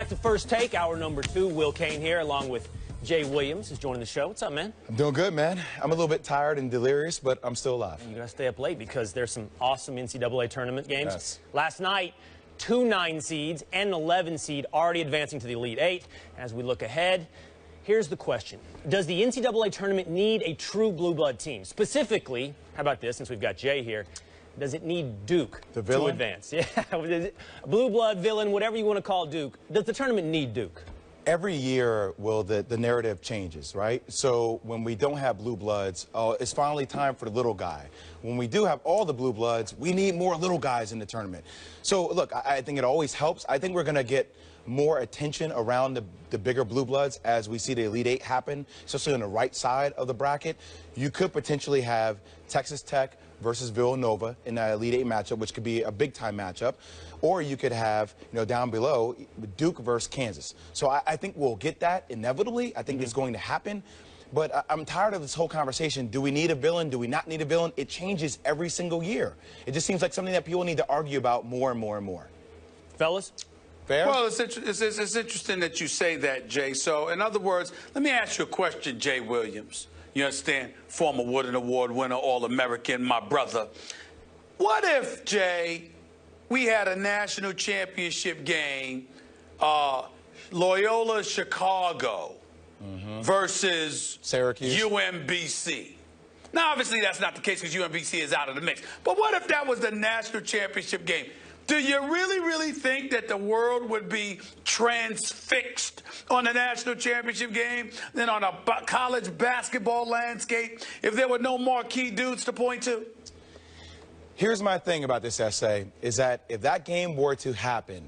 back to First Take, hour number 2. Will Kane here, along with Jay Williams, is joining the show. What's up, man? I'm doing good, man. I'm a little bit tired and delirious, but I'm still alive. You gotta stay up late because there's some awesome NCAA tournament games. Yes. Last night, 2 9 seeds and an 11 seed already advancing to the Elite Eight. As we look ahead, here's the question. Does the NCAA tournament need a true blue blood team? Specifically, how about this, since we've got Jay here, does it need Duke to advance? Yeah, blue blood, villain, whatever you want to call Duke. Does the tournament need Duke? Every year, Will, the narrative changes, right? So when we don't have blue bloods, it's finally time for the little guy. When we do have all the blue bloods, we need more little guys in the tournament. So, look, I think it always helps. I think we're going to get more attention around the bigger blue bloods as we see the Elite Eight happen, especially on the right side of the bracket. You could potentially have Texas Tech versus Villanova in that Elite Eight matchup, which could be a big-time matchup. Or you could have, down below, Duke versus Kansas. So I think we'll get that inevitably. I think it's going to happen. But I'm tired of this whole conversation. Do we need a villain? Do we not need a villain? It changes every single year. It just seems like something that people need to argue about more and more and more. Fellas? Fair? Well, it's interesting that you say that, Jay. So, in other words, let me ask you a question, Jay Williams. You understand? Former Wooden Award winner, All-American, my brother. What if, Jay, we had a national championship game, Loyola Chicago versus Syracuse, UMBC? Now, obviously, that's not the case because UMBC is out of the mix. But what if that was the national championship game? Do you really think that the world would be transfixed on the national championship game than on a college basketball landscape if there were no marquee dudes to point to? Here's my thing about this essay, is that if that game were to happen,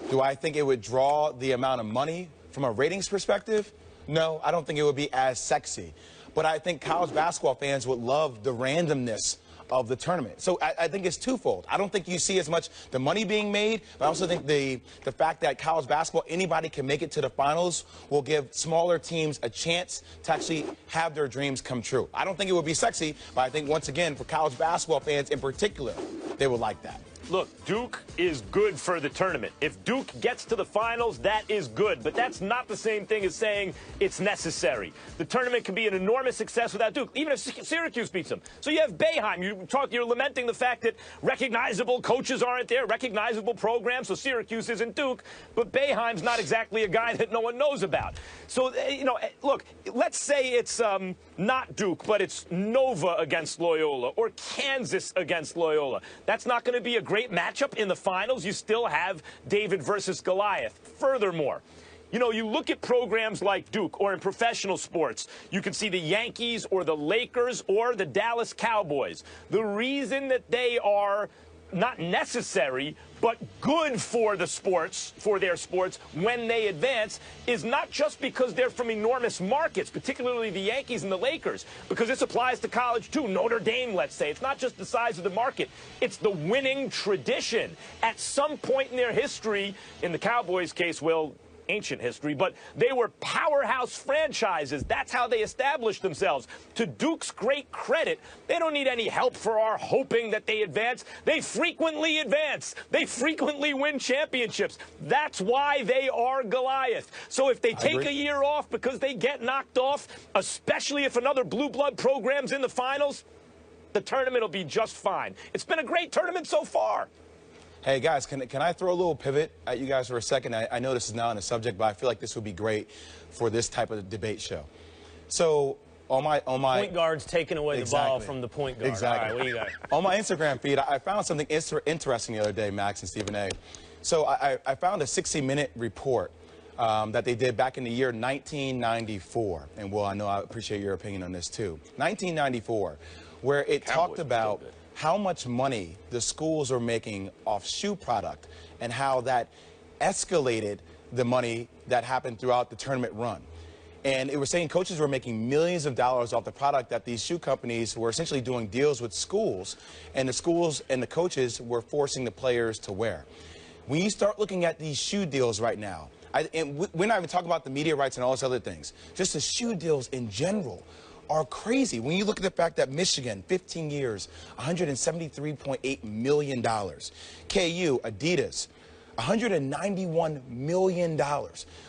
do I think it would draw the amount of money from a ratings perspective? No, I don't think it would be as sexy. But I think college basketball fans would love the randomness of the tournament. So I think it's twofold. I don't think you see as much the money being made, but I also think the fact that college basketball, anybody can make it to the finals, will give smaller teams a chance to actually have their dreams come true. I don't think it would be sexy, but I think, once again, for college basketball fans in particular, they would like that. Look, Duke is good for the tournament. If Duke gets to the finals, that is good. But that's not the same thing as saying it's necessary. The tournament can be an enormous success without Duke, even if Syracuse beats them. So you have Boeheim. You're lamenting the fact that recognizable coaches aren't there, recognizable programs, so Syracuse isn't Duke. But Boeheim's not exactly a guy that no one knows about. So, look, let's say it's not Duke, but it's Nova against Loyola or Kansas against Loyola. That's not going to be a great matchup in the finals. You still have David versus Goliath. Furthermore, you look at programs like Duke or in professional sports, you can see the Yankees or the Lakers or the Dallas Cowboys. The reason that they are not necessary, but good for the sports, for their sports, when they advance, is not just because they're from enormous markets, particularly the Yankees and the Lakers, because this applies to college too. Notre Dame, let's say. It's not just the size of the market. It's the winning tradition. At some point in their history, in the Cowboys' case, ancient history, but they were powerhouse franchises. That's how they established themselves. To Duke's great credit, they don't need any help for our hoping that they advance. They frequently advance. They frequently win championships. That's why they are Goliath. So if they take a year off because they get knocked off, especially if another blue blood program's in the finals, the tournament will be just fine. It's been a great tournament so far. Hey, guys, can I throw a little pivot at you guys for a second? I know this is not on the subject, but I feel like this would be great for this type of debate show. So, on my point guard's taking away the ball from the point guard. Exactly. All right, what do you got? On my Instagram feed, I found something interesting the other day, Max and Stephen A. So I found a 60-minute report that they did back in the year 1994. And, Will, I know I appreciate your opinion on this, too. 1994, where it talked about how much money the schools are making off shoe product and how that escalated the money that happened throughout the tournament run. And it was saying coaches were making millions of dollars off the product that these shoe companies were essentially doing deals with schools, and the schools and the coaches were forcing the players to wear. When you start looking at these shoe deals right now, and we're not even talking about the media rights and all those other things, just the shoe deals in general are crazy. When you look at the fact that Michigan, 15 years, $173.8 million. KU, Adidas, $191 million.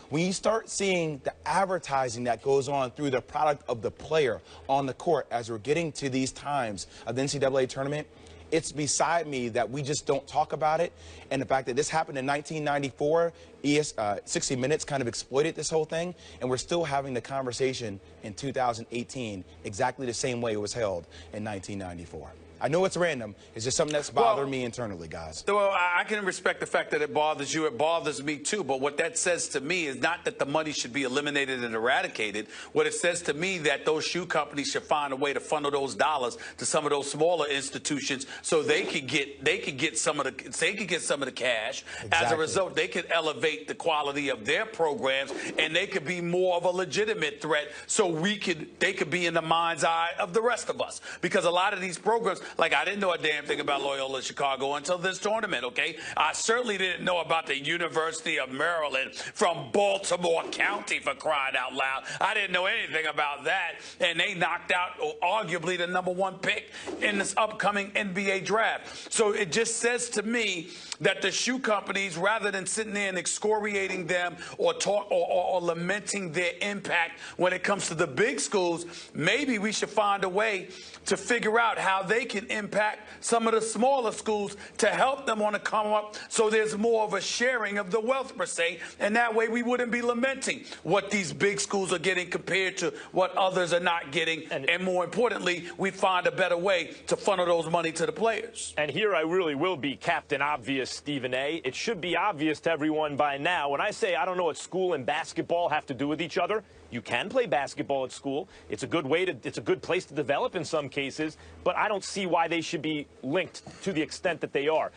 When you start seeing the advertising that goes on through the product of the player on the court as we're getting to these times of the NCAA tournament, it's beside me that we just don't talk about it. And the fact that this happened in 1994, 60 Minutes kind of exploited this whole thing, and we're still having the conversation in 2018 exactly the same way it was held in 1994. I know it's random. It's just something that's bothering me internally, guys. Well, I can respect the fact that it bothers you. It bothers me, too. But what that says to me is not that the money should be eliminated and eradicated. What it says to me that those shoe companies should find a way to funnel those dollars to some of those smaller institutions so they could get some of the cash. Exactly. As a result, they could elevate the quality of their programs, and they could be more of a legitimate threat. So they could be in the mind's eye of the rest of us, because a lot of these programs. Like, I didn't know a damn thing about Loyola Chicago until this tournament, okay? I certainly didn't know about the University of Maryland from Baltimore County, for crying out loud. I didn't know anything about that, and they knocked out arguably the #1 pick in this upcoming NBA draft. So it just says to me that the shoe companies, rather than sitting there and excoriating them or lamenting their impact when it comes to the big schools, maybe we should find a way to figure out how they can impact some of the smaller schools to help them on the come up, so there's more of a sharing of the wealth per se, and that way we wouldn't be lamenting what these big schools are getting compared to what others are not getting, and more importantly, we find a better way to funnel those money to the players. And here I really will be Captain Obvious, Stephen A. It should be obvious to everyone by now. When I say I don't know what school and basketball have to do with each other, you can play basketball at school. It's a good it's a good place to develop in some cases, but I don't see why they should be linked to the extent that they are.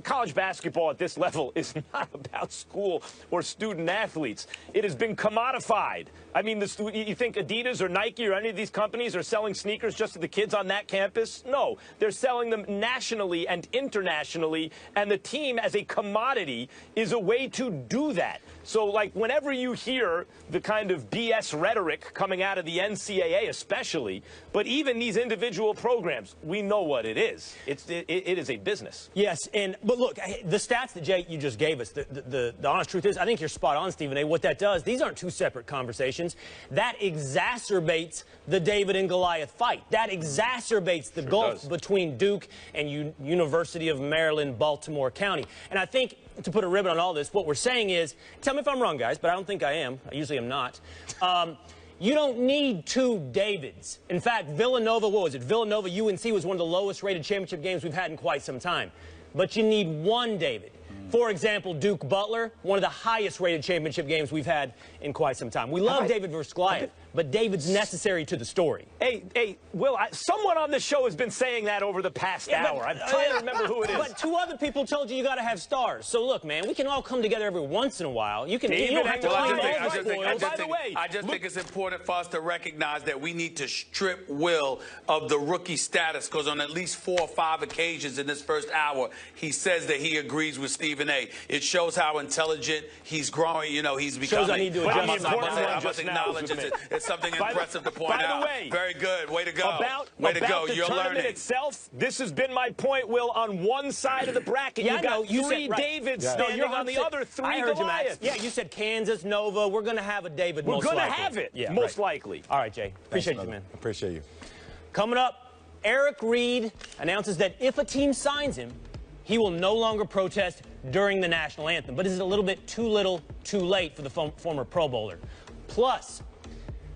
College basketball at this level is not about school or student athletes. It has been commodified. I mean, you think Adidas or Nike or any of these companies are selling sneakers just to the kids on that campus? No, they're selling them nationally and internationally, and the team as a commodity is a way to do that. So, like, whenever you hear the kind of BS rhetoric coming out of the NCAA especially, but even these individual programs, we know what it is. It is a business. Yes, but look, the stats that, Jay, you just gave us, the honest truth is, I think you're spot on, Stephen A. What that does, these aren't two separate conversations. That exacerbates the David and Goliath fight. That exacerbates the gulf between Duke and University of Maryland, Baltimore County. And I think, to put a ribbon on all this, what we're saying is, tell me if I'm wrong, guys, but I don't think I am. I usually am not. You don't need two Davids. In fact, Villanova, what was it? Villanova, UNC was one of the lowest rated championship games we've had in quite some time. But you need one David. For example, Duke Butler, one of the highest rated championship games we've had in quite some time. We love David versus Goliath, but David's necessary to the story. Hey, Will, someone on this show has been saying that over the past hour. I'm trying to remember who it is. But two other people told you got to have stars. So look, man, we can all come together every once in a while. You don't have to claim all the spoils. By the way, I just think it's important for us to recognize that we need to strip Will of the rookie status, because on at least 4 or 5 occasions in this first hour, he says that he agrees with Stephen A. It shows how intelligent he's growing. You know, he's becoming. Shows I need to adjust. I must acknowledge it's something impressive to point out. By the way, very good. Way to go. Way to go. You're learning. Itself, this has been my point, Will. On one side of the bracket, you've got three Davids standing on the other 3 Goliaths. Yeah, you said Kansas, Nova. We're going to have a David. We're going to have it. Yeah, most likely. All right, Jay. Appreciate you, man. Appreciate you. Coming up, Eric Reed announces that if a team signs him, he will no longer protest during the national anthem. But is it a little bit too little, too late for the former Pro Bowler? Plus,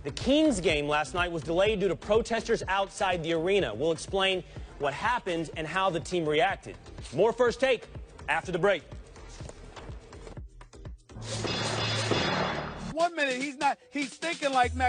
the Kings game last night was delayed due to protesters outside the arena. We'll explain what happened and how the team reacted. More First Take after the break. 1 minute, he's thinking like Mac.